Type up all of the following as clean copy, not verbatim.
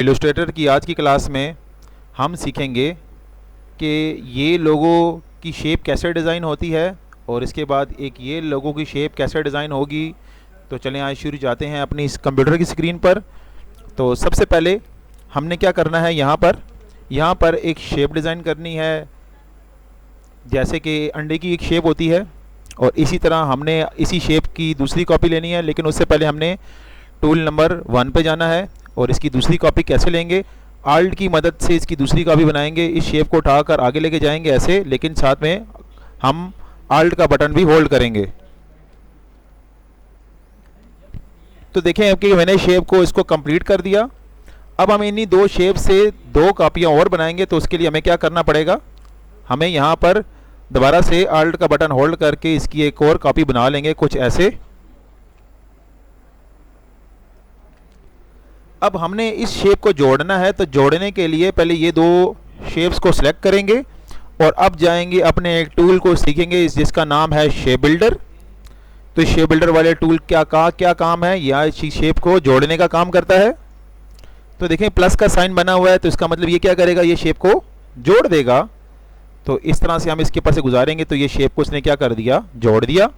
Illustrator की आज की क्लास में हम सीखेंगे कि ये लोगों की शेप कैसे डिज़ाइन होती है और इसके बाद एक ये लोगों की शेप कैसे डिज़ाइन होगी। तो चलें आज शुरू जाते हैं अपनी इस कंप्यूटर की स्क्रीन पर। तो सबसे पहले हमने क्या करना है, यहाँ पर एक शेप डिज़ाइन करनी है, जैसे कि अंडे की एक शेप होती है। और इसी तरह हमने इसी शेप की दूसरी कॉपी लेनी है, लेकिन उससे पहले हमने टूल नंबर 1 पे जाना है। और इसकी दूसरी कॉपी कैसे लेंगे, आल्ट की मदद से इसकी दूसरी कॉपी बनाएंगे। इस शेप को उठाकर आगे लेके जाएंगे ऐसे, लेकिन साथ में हम आल्ट का बटन भी होल्ड करेंगे। तो देखें अब कि मैंने शेप को इसको कंप्लीट कर दिया। अब हम इन्हीं दो शेप से दो कॉपियाँ और बनाएंगे। तो उसके लिए हमें क्या करना पड़ेगा, हमें यहाँ पर दोबारा से आल्ट का बटन होल्ड करके इसकी एक और कॉपी बना लेंगे कुछ ऐसे। अब हमने इस शेप को जोड़ना है, तो जोड़ने के लिए पहले ये दो शेप्स को सिलेक्ट करेंगे और अब जाएंगे अपने एक टूल को सीखेंगे जिसका नाम है शेप बिल्डर। तो शेप बिल्डर वाले टूल क्या काम है, या इसी शेप को जोड़ने का काम करता है। तो देखें प्लस का साइन बना हुआ है, तो इसका मतलब ये क्या करेगा, ये शेप को जोड़ देगा। तो इस तरह से हम इसके ऊपर से गुजारेंगे तो ये शेप को इसने क्या कर दिया, जोड़ दिया।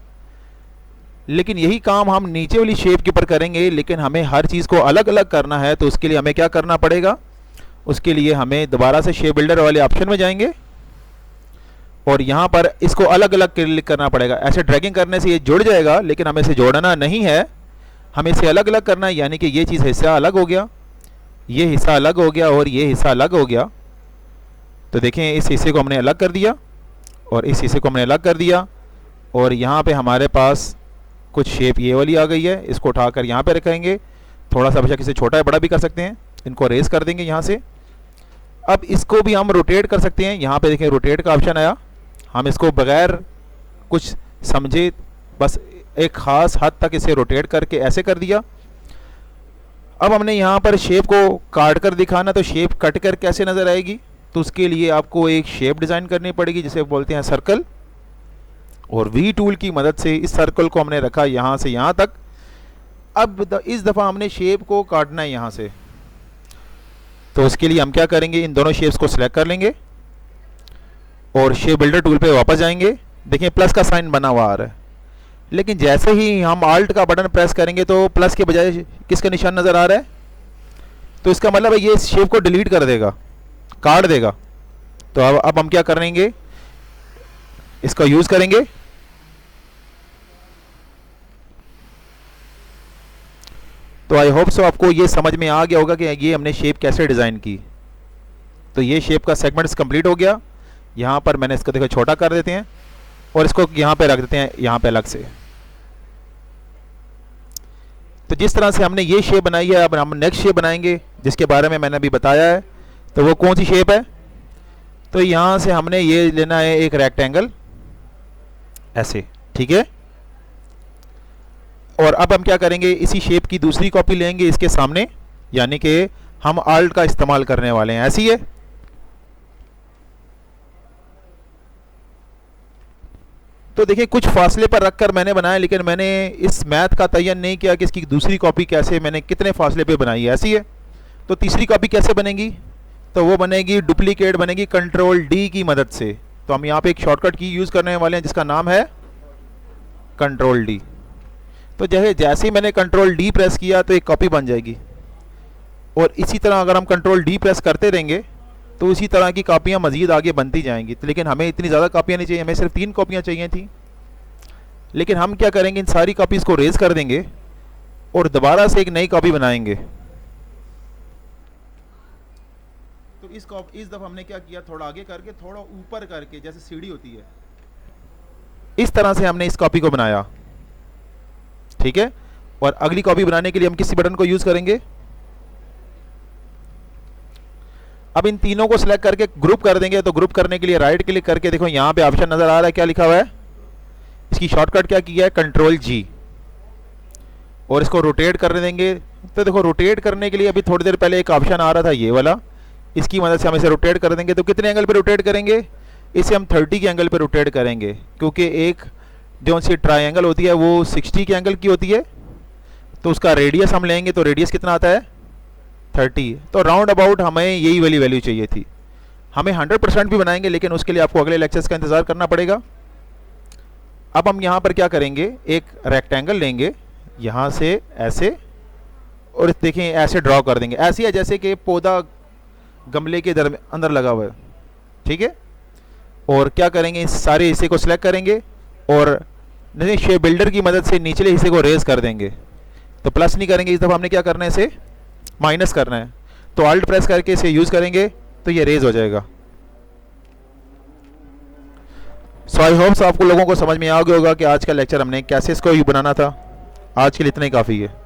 लेकिन यही काम हम नीचे वाली शेप के ऊपर करेंगे, लेकिन हमें हर चीज़ को अलग अलग करना है। तो उसके लिए हमें क्या करना पड़ेगा, उसके लिए हमें दोबारा से शेप बिल्डर वाले ऑप्शन में जाएंगे और यहाँ पर इसको अलग अलग क्लिक करना पड़ेगा। ऐसे ड्रैगिंग करने से ये जुड़ जाएगा, लेकिन हमें इसे जोड़ना नहीं है, हमें इसे अलग अलग करना है। यानी कि ये चीज़ हिस्सा अलग हो गया, ये हिस्सा अलग हो गया और ये हिस्सा अलग हो गया। तो देखें इस हिस्से को हमने अलग कर दिया और इस हिस्से को हमने अलग कर दिया। और यहाँ पे हमारे पास कुछ शेप ये वाली आ गई है, इसको उठाकर यहाँ पे रखेंगे। थोड़ा सा बचा, किसी छोटा या बड़ा भी कर सकते हैं। इनको रेस कर देंगे यहाँ से। अब इसको भी हम रोटेट कर सकते हैं। यहाँ पे देखें रोटेट का ऑप्शन आया, हम इसको बगैर कुछ समझे बस एक ख़ास हद तक इसे रोटेट करके ऐसे कर दिया। अब हमने यहाँ पर शेप को काट कर दिखाना, तो शेप कट कर कैसे नज़र आएगी, तो उसके लिए आपको एक शेप डिज़ाइन करनी पड़ेगी जिसे बोलते हैं सर्कल। और वी टूल की मदद से इस सर्कल को हमने रखा यहाँ से यहाँ तक। अब इस दफ़ा हमने शेप को काटना है यहाँ से। तो उसके लिए हम क्या करेंगे, इन दोनों शेप्स को सिलेक्ट कर लेंगे और शेप बिल्डर टूल पे वापस जाएंगे। देखें प्लस का साइन बना हुआ आ रहा है, लेकिन जैसे ही हम आल्ट का बटन प्रेस करेंगे तो प्लस के बजाय किसका निशान नज़र आ रहा है। तो इसका मतलब है ये इस शेप को डिलीट कर देगा, काट देगा। तो अब हम क्या करेंगे, इसका यूज़ करेंगे। तो आई होप सो आपको ये समझ में आ गया होगा कि ये हमने शेप कैसे डिज़ाइन की। तो ये शेप का सेगमेंट्स कंप्लीट हो गया। यहाँ पर मैंने इसको देखो छोटा कर देते हैं और इसको यहाँ पे रख देते हैं, यहाँ पे अलग से। तो जिस तरह से हमने ये शेप बनाई है, अब हम नेक्स्ट शेप बनाएंगे जिसके बारे में मैंने अभी बताया है। तो वो कौन सी शेप है, तो यहाँ से हमने ये लेना है एक रेक्टेंगल ऐसे, ठीक है। और अब हम क्या करेंगे, इसी शेप की दूसरी कॉपी लेंगे इसके सामने, यानी कि हम आल्ट का इस्तेमाल करने वाले हैं, ऐसी है। तो देखिए कुछ फासले पर रखकर मैंने बनाया, लेकिन मैंने इस मैथ का तयन नहीं किया कि इसकी दूसरी कॉपी कैसे, मैंने कितने फासले पे बनाई है, ऐसी है। तो तीसरी कॉपी कैसे बनेगी, तो वो बनेगी डुप्लीकेट बनेगी कंट्रोल डी की मदद से। तो हम यहाँ पे एक शॉर्टकट की यूज़ करने वाले हैं जिसका नाम है कंट्रोल डी। तो जैसे ही मैंने कंट्रोल डी प्रेस किया तो एक कॉपी बन जाएगी। और इसी तरह अगर हम कंट्रोल डी प्रेस करते रहेंगे तो इसी तरह की कॉपियाँ मज़ीद आगे बनती जाएंगी। तो लेकिन हमें इतनी ज़्यादा कॉपियाँ नहीं चाहिए, हमें सिर्फ 3 कॉपियाँ चाहिए थी। लेकिन हम क्या करेंगे, इन सारी कॉपीज़ को रेज कर देंगे और दोबारा से एक नई कॉपी बनाएंगे। तो इस दफ़ा हमने क्या किया, थोड़ा आगे करके थोड़ा ऊपर करके, जैसे सीढ़ी होती है, इस तरह से हमने इस कॉपी को बनाया, ठीक है। और अगली कॉपी बनाने के लिए हम किसी बटन को यूज़ करेंगे। अब इन तीनों को सिलेक्ट करके ग्रुप कर देंगे। तो ग्रुप करने के लिए राइट क्लिक करके देखो यहाँ पे ऑप्शन नज़र आ रहा है, क्या लिखा हुआ है, इसकी शॉर्टकट क्या किया है, कंट्रोल जी। और इसको रोटेट करने देंगे। तो देखो रोटेट करने के लिए अभी थोड़ी देर पहले एक ऑप्शन आ रहा था ये वाला, इसकी मदद से हम इसे रोटेट कर देंगे। तो कितने एंगल पे रोटेट करेंगे, इसे हम 30 के एंगल पे रोटेट करेंगे, क्योंकि एक जो सी ट्रायंगल होती है वो 60 के एंगल की होती है। तो उसका रेडियस हम लेंगे, तो रेडियस कितना आता है 30, तो राउंड अबाउट हमें यही वाली वैल्यू चाहिए थी। हमें 100% भी बनाएंगे, लेकिन उसके लिए आपको अगले लेक्चर्स का इंतज़ार करना पड़ेगा। अब हम यहाँ पर क्या करेंगे, एक रेक्टेंगल लेंगे यहाँ से ऐसे, और देखें ऐसे ड्रॉ कर देंगे। ऐसे है जैसे कि पौधा गमले के अंदर लगा हुआ है, ठीक है। और क्या करेंगे, इस सारे हिस्से को सिलेक्ट करेंगे और नहीं, शेप बिल्डर की मदद से निचले हिस्से को रेज कर देंगे। तो प्लस नहीं करेंगे, इस दफ़ा हमने क्या करना है, इसे माइनस करना है। तो अल्ट प्रेस करके इसे यूज़ करेंगे तो ये रेज हो जाएगा। सो आई होप्स आपको लोगों को समझ में आ गया होगा कि आज का लेक्चर हमने कैसे इसको बनाना था। आज के लिए इतना ही काफ़ी है।